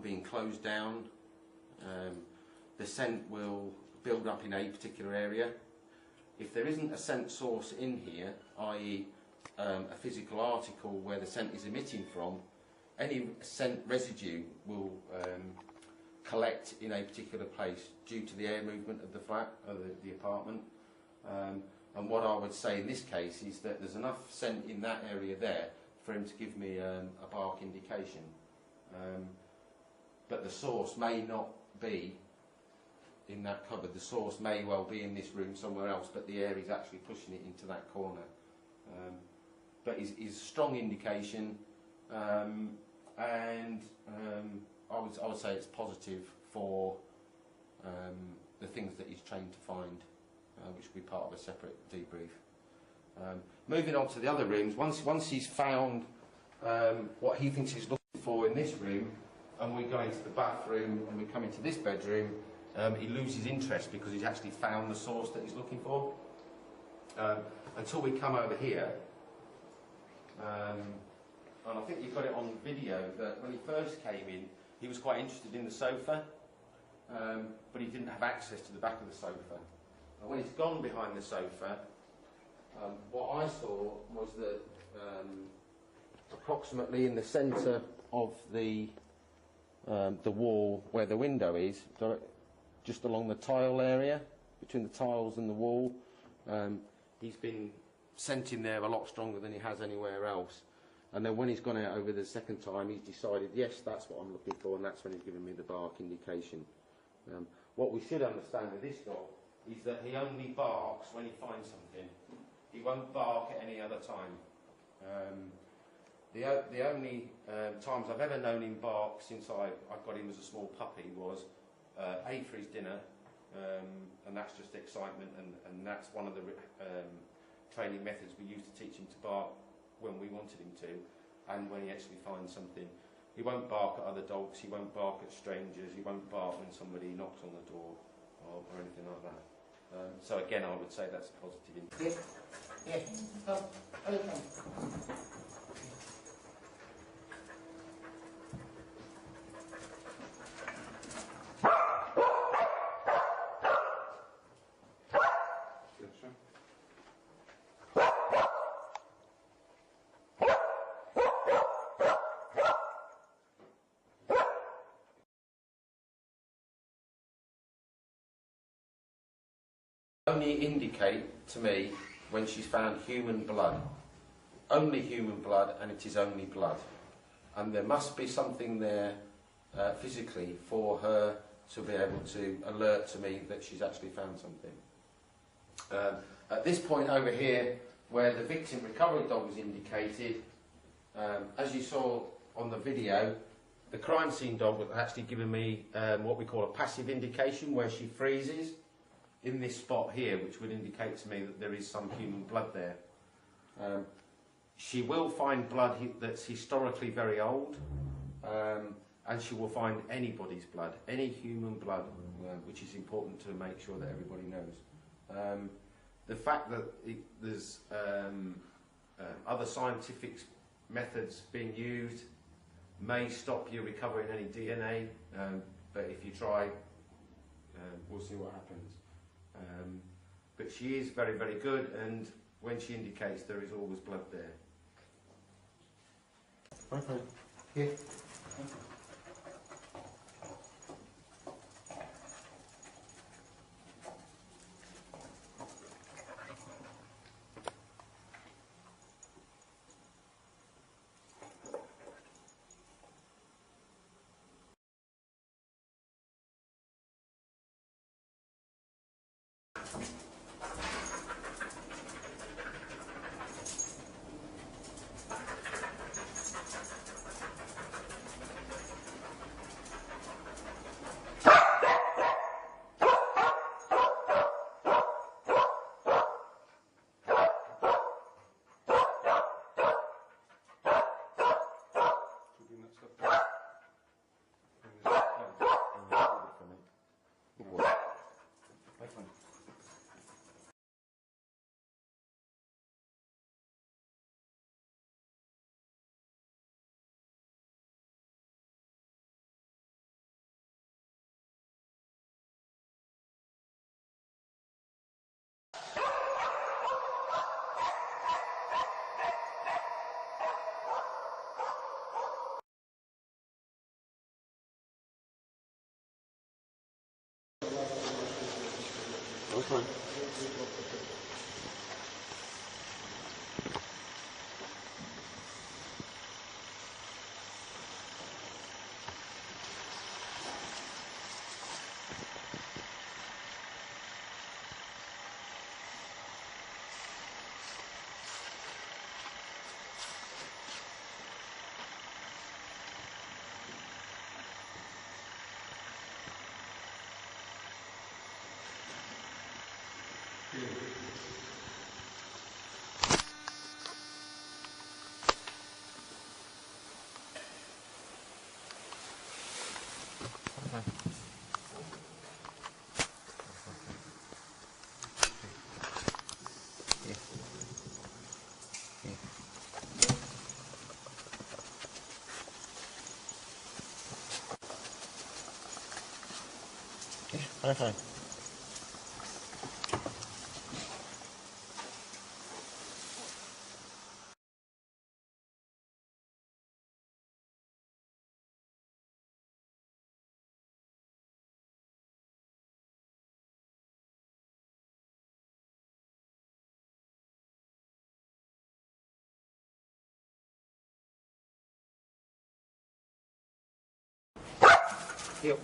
being closed down. The scent will build up in a particular area. If there isn't a scent source in here, i.e. a physical article where the scent is emitting from, any scent residue will collect in a particular place due to the air movement of the flat, or the apartment. And what I would say in this case is that there's enough scent in that area there for him to give me a bark indication. But the source may not be in that cupboard. The source may well be in this room somewhere else, but the air is actually pushing it into that corner. But is a strong indication, and I would say it's positive for the things that he's trained to find, which will be part of a separate debrief. Moving on to the other rooms, once he's found what he thinks he's looking for in this room, and we go into the bathroom and we come into this bedroom, he loses interest because he's actually found the source that he's looking for. Until we come over here, and I think you've got it on video that when he first came in, he was quite interested in the sofa, but he didn't have access to the back of the sofa. And when he's gone behind the sofa, what I saw was that approximately in the centre of the wall where the window is, just along the tile area, between the tiles and the wall, he's been scenting there a lot stronger than he has anywhere else. And then when he's gone out over the second time, he's decided, yes, that's what I'm looking for, and that's when he's given me the bark indication. What we should understand with this dog is that he only barks when he finds something. He won't bark at any other time. The only times I've ever known him bark since I got him as a small puppy was A, for his dinner, and that's just excitement, and that's one of the training methods we used to teach him to bark when we wanted him to, and when he actually finds something. He won't bark at other dogs, he won't bark at strangers, he won't bark when somebody knocks on the door or anything like that. So again, I would say that's a positive indicator. Yeah. Oh, okay. Only indicate to me when she's found human blood. Only human blood, and it is only blood. And there must be something there physically for her to be able to alert to me that she's actually found something. At this point over here, where the victim recovery dog is indicated, as you saw on the video, the crime scene dog was actually giving me what we call a passive indication, where she freezes in this spot here, which would indicate to me that there is some human blood there. She will find blood that's historically very old, and she will find anybody's blood, any human blood, which is important to make sure that everybody knows. The fact that there's other scientific methods being used may stop you recovering any DNA, but if you try, we'll see what happens. But she is very, very good, and when she indicates, there is always blood there. Okay. Here. Okay. fine. Fine. Yep.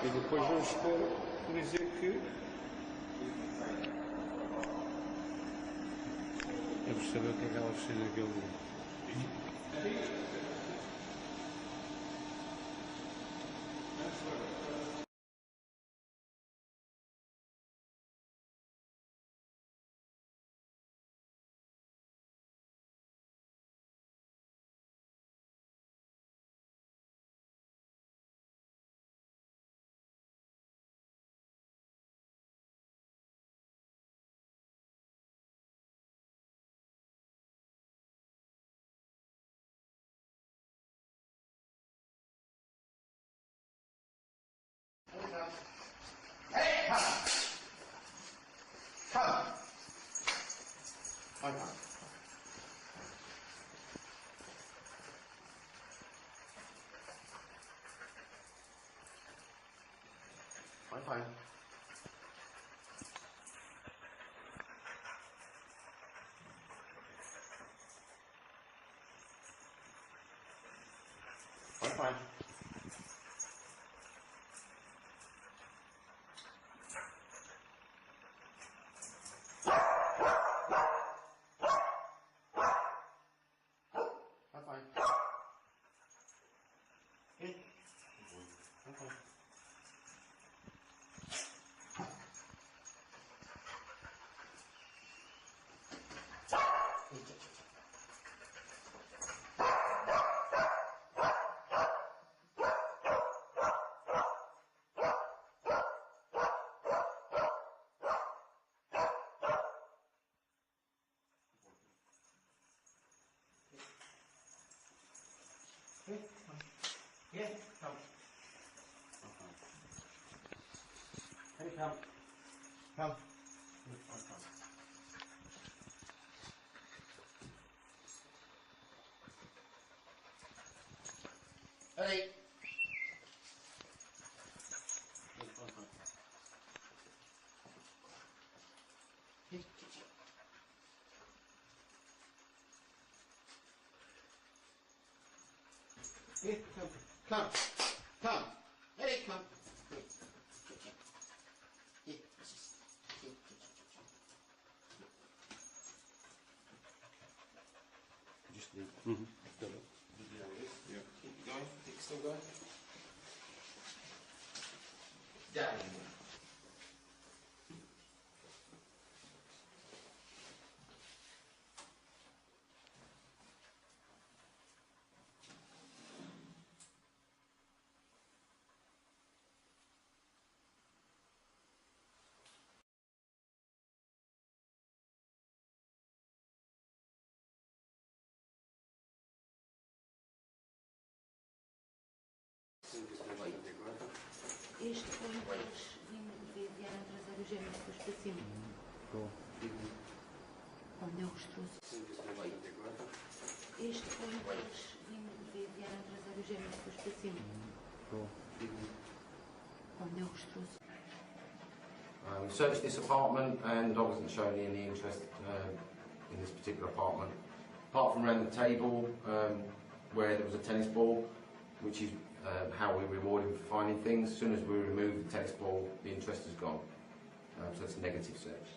E depois vamos pôr, por dizer que eu vou saber o que é que ela fez naquele dia. Fine. Fine. Yeah, come. Hey, come. Come. Hey. Here, come. Come. Hey, come. Here. ago? Daddy. Este foi o que eles vieram trazer os gêmeos depois para cima. Quando eu os trouxe. Este foi o que eles vieram trazer os gêmeos depois para cima. Quando eu os trouxe. We searched this apartment and I wasn't showing any interest in this particular apartment. Apart from around the table where there was a tennis ball, which is how we reward him for finding things. As soon as we remove the tennis ball, the interest is gone. So it's a negative search.